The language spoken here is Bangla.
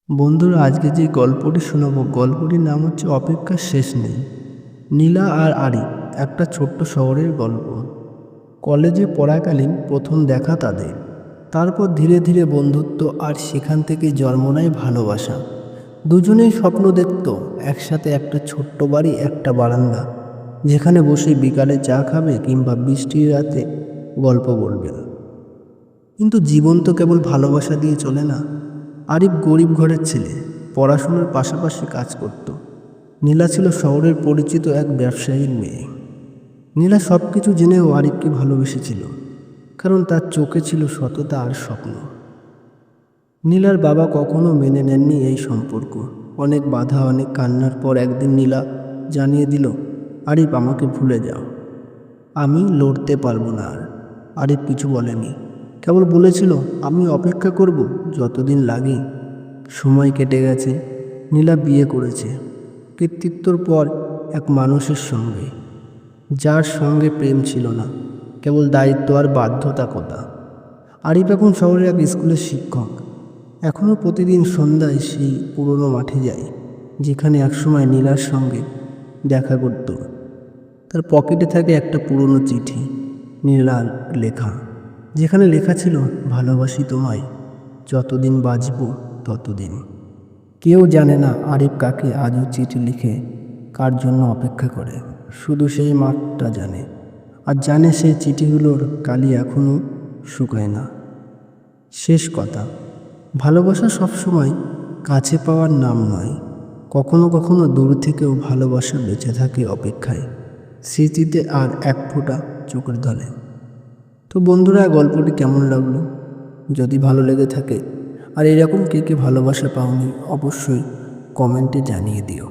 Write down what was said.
বন্ধুরা, আজকে যে গল্পটি শোনাবো, গল্পটির নাম হচ্ছে অপেক্ষার শেষ নেই। নীলা আর আরি একটা ছোট্ট শহরের গল্প। কলেজে পড়াকালীন প্রথম দেখা তাদের, তারপর ধীরে ধীরে বন্ধুত্ব, আর সেখান থেকে জন্ম নেয় ভালোবাসা। দুজনেই স্বপ্ন দেখত একসাথে একটা ছোট্ট বাড়ি, একটা বারান্দা, যেখানে বসে বিকালে চা খাবে কিংবা বৃষ্টির রাতে গল্প বলবে। কিন্তু জীবন তো কেবল ভালোবাসা দিয়ে চলে না। আরিফ গরিব ঘরের ছেলে, পড়াশোনার পাশাপাশি কাজ করত। নীলা ছিল শহরের পরিচিত এক ব্যবসায়ীর মেয়ে। নীলা সব কিছু জেনেও আরিফকে ভালোবেসেছিল, কারণ তার চোখে ছিল সততা আর স্বপ্ন। নীলার বাবা কখনো মেনে নেননি এই সম্পর্ক। অনেক বাধা, অনেক কান্নার পর একদিন নীলা জানিয়ে দিল, আরিফ, আমাকে ভুলে যাও, আমি লড়তে পারবো না আর। আরিফ কিছু বলেনি, কেবল বলেছিল, আমি অপেক্ষা করব যতদিন লাগে। সময় কেটে গেছে। নীলা বিয়ে করেছে, কৃতিত্বর পর এক মানুষের সঙ্গে, যার সঙ্গে প্রেম ছিল না, কেবল দায়িত্ব আর বাধ্যতা কথা। আরিফ এখন শহরের এক স্কুলের শিক্ষক। এখনও প্রতিদিন সন্ধ্যায় সেই পুরনো মাঠে যায়, যেখানে একসময় নীলার সঙ্গে দেখা করত। তার পকেটে থাকে একটা পুরনো চিঠি, নীলার লেখা, যেখানে লেখা ছিল, ভালোবাসি তোমায়, যতদিন বাঁচব ততদিন। কেউ জানে না আরিফ কাকে আজও চিঠি লিখে, কার জন্য অপেক্ষা করে। শুধু সেই মাঠটা জানে, আর জানে সেই চিঠিগুলোর কালি এখনও শুকায় না। শেষ কথা, ভালোবাসা সবসময় কাছে পাওয়ার নাম নয়। কখনো কখনো দূর থেকেও ভালোবাসা বেঁচে থাকে অপেক্ষায়, স্মৃতিতে আর এক ফোঁটা চোখের ধলে। তো বন্ধুরা, গল্পটি কেমন লাগলো? যদি ভালো লেগে থাকে, আর এরকম কে কে ভালোবাসা পাওনি, অবশ্যই কমেন্টে জানিয়ে দিও।